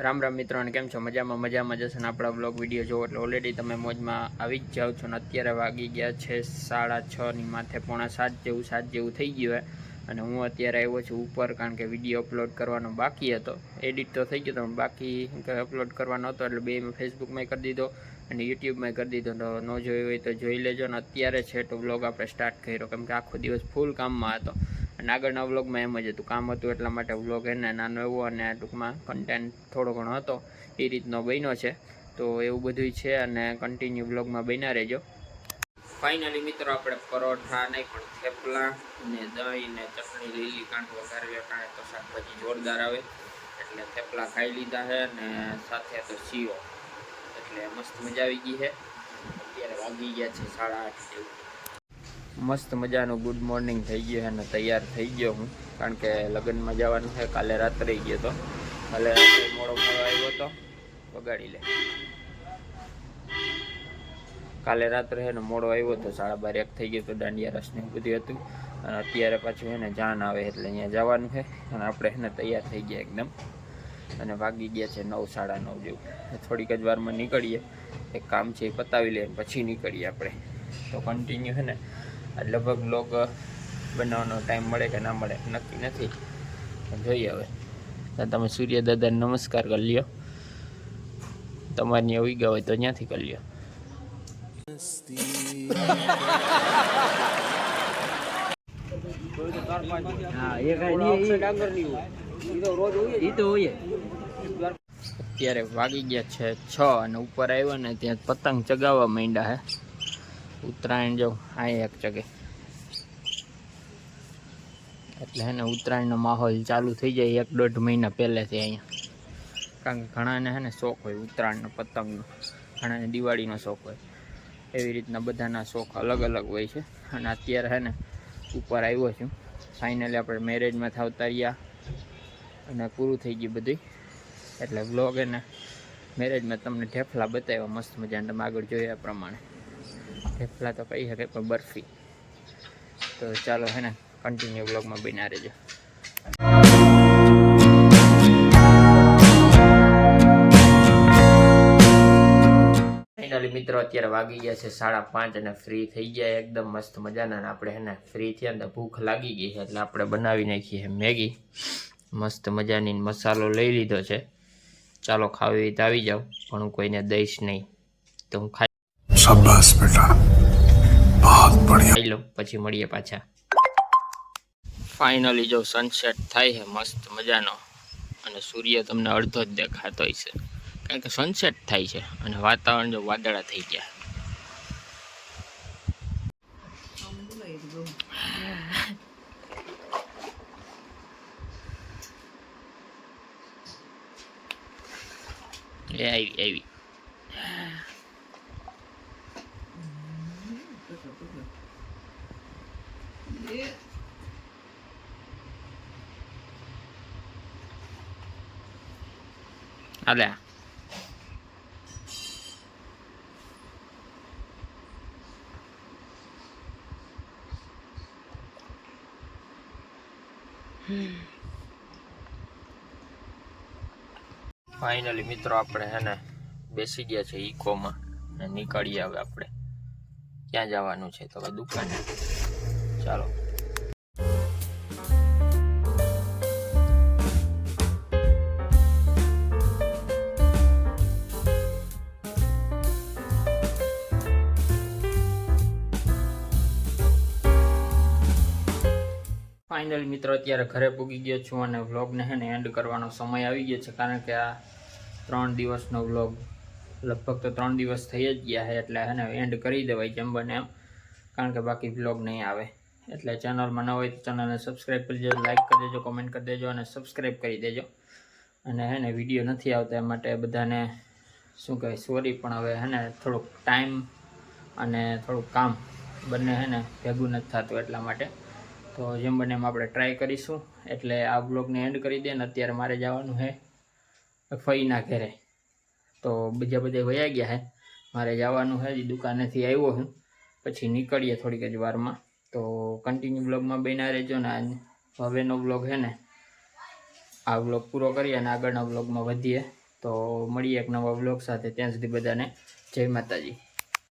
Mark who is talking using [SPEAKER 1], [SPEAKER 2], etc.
[SPEAKER 1] રામ રામ મિત્રોને કેમ છો? મજામાં જશે ને આપણા બ્લોગ વિડીયો જોવો એટલે ઓલરેડી તમે મોજમાં આવી જ જાઓ છો ને અત્યારે વાગી ગયા છે 6:30 માથે 6:45 7 જેવું થઈ ગયું હોય અને હું અત્યારે આવ્યો છું ઉપર કારણ કે વિડીયો અપલોડ કરવાનો બાકી હતો. એડિટ તો થઈ ગયો તો બાકી અપલોડ કરવાનો હતો એટલે બે મેં ફેસબુકમાં કરી દીધો અને યુટ્યુબમાં કરી દીધો. તો ન જોયું હોય તો જોઈ લેજો ને અત્યારે છે તો બ્લોગ આપણે સ્ટાર્ટ કર્યો કેમ કે આખો દિવસ ફૂલ કામમાં હતો અને આગળના વ્લોગમાં એમ જ હતું, કામ હતું એટલા માટે વ્લોગ એને નાનો એવો અને ટૂંકમાં કન્ટેન્ટ થોડો ઘણો હતો એ રીતનો બન્યો છે. તો એવું બધું છે અને કન્ટિન્યુ વ્લોગમાં બન્યા રહેજો. ફાઇનલી મિત્રો આપણે પરોઠા નહીં પણ થેપલા ને દહીં ને ચટણી લીલી કાંઠ વઘારવી કારણે તો શાકભાજી જોરદાર આવે એટલે થેપલા ખાઈ લીધા છે ને સાથે તો શીરો એટલે મસ્ત મજા આવી ગઈ છે. અત્યારે વાગી ગયા છે 8:30 જેવું. મસ્ત મજાનું ગુડ મોર્નિંગ થઈ ગયું અને તૈયાર થઈ ગયો હું કારણ કે લગ્નમાં જવાનું છે. કાલે રાત્રે ગયો હતો, કાલે રાત્રે મોડો આવ્યો હતો. વગાડી લે. કાલે રાત્રે છે ને મોડો આવ્યો હતો, 12:30 થઈ ગયો તો દાંડિયા રસ ને બધું હતું અને અત્યારે પાછું છે ને જાન આવે એટલે અહીંયા જવાનું છે અને આપણે છે ને તૈયાર થઈ ગયા એકદમ અને વાગી ગયા છે 9 9:30 જેવું. થોડીક જ વારમાં નીકળીએ, એક કામ છે એ પતાવી લઈએ પછી નીકળીએ આપણે. તો કન્ટિન્યુ છે ને લગભગ બ્લોગ બનાવવાનો ટાઈમ મળે કે ના મળે નક્કી નથી, જોઈએ હવે. તમે સૂર્ય દાદાને નમસ્કાર કરી લ્યો, તમારે ત્યાં ઉઈ ગયા હોય તો ત્યાંથી કરી લ્યો. અત્યારે વાગી ગયા છે 6 અને ઉપર આવ્યો ને ત્યાં પતંગ ચગાવવા માંડ્યા હે. ઉત્તરાયણ જો અહીં એક જગે એટલે હે ને ઉત્તરાયણનો માહોલ ચાલુ થઈ જાય 1-1.5 મહિના પહેલેથી અહીંયા. કારણ કે ઘણાને હે ને શોખ હોય ઉત્તરાયણનો પતંગનો, ઘણાને દિવાળીનો શોખ હોય, એવી રીતના બધાના શોખ અલગ અલગ હોય છે. અને અત્યારે હે ને ઉપર આવ્યો છું. ફાઇનલી આપણે મેરેજમાં આવતા રહ્યા અને પૂરું થઈ ગયું બધું એટલે વ્લોગ હે ને મેરેજમાં તમને ઢેફલા બતાવ્યા મસ્ત મજાને. તમે આગળ જોયા પ્રમાણે ઢેફલા તો કહી શકે પણ બરફી. તો ચાલો હે ને કન્ટિન્યુ બ્લોગમાં બન્યા રહેજો. ફાઇનલી મિત્રો અત્યારે વાગી ગયા છે 5:30 અને ફ્રી થઈ ગયા એકદમ મસ્ત મજાના. અને આપણે હે ને ફ્રી થયા ને ભૂખ લાગી ગઈ છે એટલે આપણે બનાવી નાખીએ છે મેગી મસ્ત મજાની. મસાલો લઈ લીધો છે, ચાલો ખાવી તો આવી જાઓ પણ હું કોઈને દઈશ નહીં તો હું ખાઈ. શાબાશ બેટા, બહુત બઢિયા. ખાઈ લો પછી મળીએ પાછા. ફાઇનલી જો સનસેટ થાય છે મસ્ત મજાનો અને સૂર્ય તમને અડધો જ દેખાતો હોય છે કારણ કે સનસેટ થાય છે અને વાતાવરણ જો વાદળા થઈ ગયા. એ આવી અલ્યા ફાઇનલી મિત્રો આપણે હે ને બેસી ગયા છે ઇકોમાં ને નીકળીએ હવે. આપણે ક્યાં જવાનું છે? તો હવે દુકાને. ચાલો. ફાઇનલી મિત્રો અત્યારે ઘરે પૂગી ગયો છું અને વ્લોગને હે ને એન્ડ કરવાનો સમય આવી ગયો છે કારણ કે આ 3 દિવસનો વ્લોગ લગભગ તો 3 દિવસ થઈ જ ગયા છે એટલે હે ને એન્ડ કરી દેવાય જેમ બને એમ કારણ કે બાકી વ્લોગ નહીં આવે. એટલે ચેનલમાં ન હોય તો ચેનલને સબસ્ક્રાઈબ કરી દેજો, લાઇક કરી દેજો, કોમેન્ટ કરી દેજો અને સબસ્ક્રાઈબ કરી દેજો. અને હે ને વિડીયો નથી આવતા એ માટે બધાને શું કહે સોરી, પણ હવે હે ને થોડુંક ટાઈમ અને થોડુંક કામ બંને હે ને ભેગું નથી થતું એટલા માટે. તો જેમ બને એમ આપણે ટ્રાય કરીશું. એટલે આ બ્લોગને એન્ડ કરી દે ને અત્યારે મારે જવાનું છે ફઈના ઘરે. તો બધા વયા ગયા છે, મારે જવાનું છે. દુકાનેથી આવ્યો હું પછી નીકળીએ થોડીક જ વારમાં. તો કન્ટિન્યુ બ્લોગમાં બન્યા રહેજો ને હવેનો બ્લોગ છે ને આ બ્લોગ પૂરો કરીએ અને આગળના બ્લોગમાં વધીએ. તો મળીએ એક નવા વ્લોગ સાથે. ત્યાં સુધી બધાને જય માતાજી.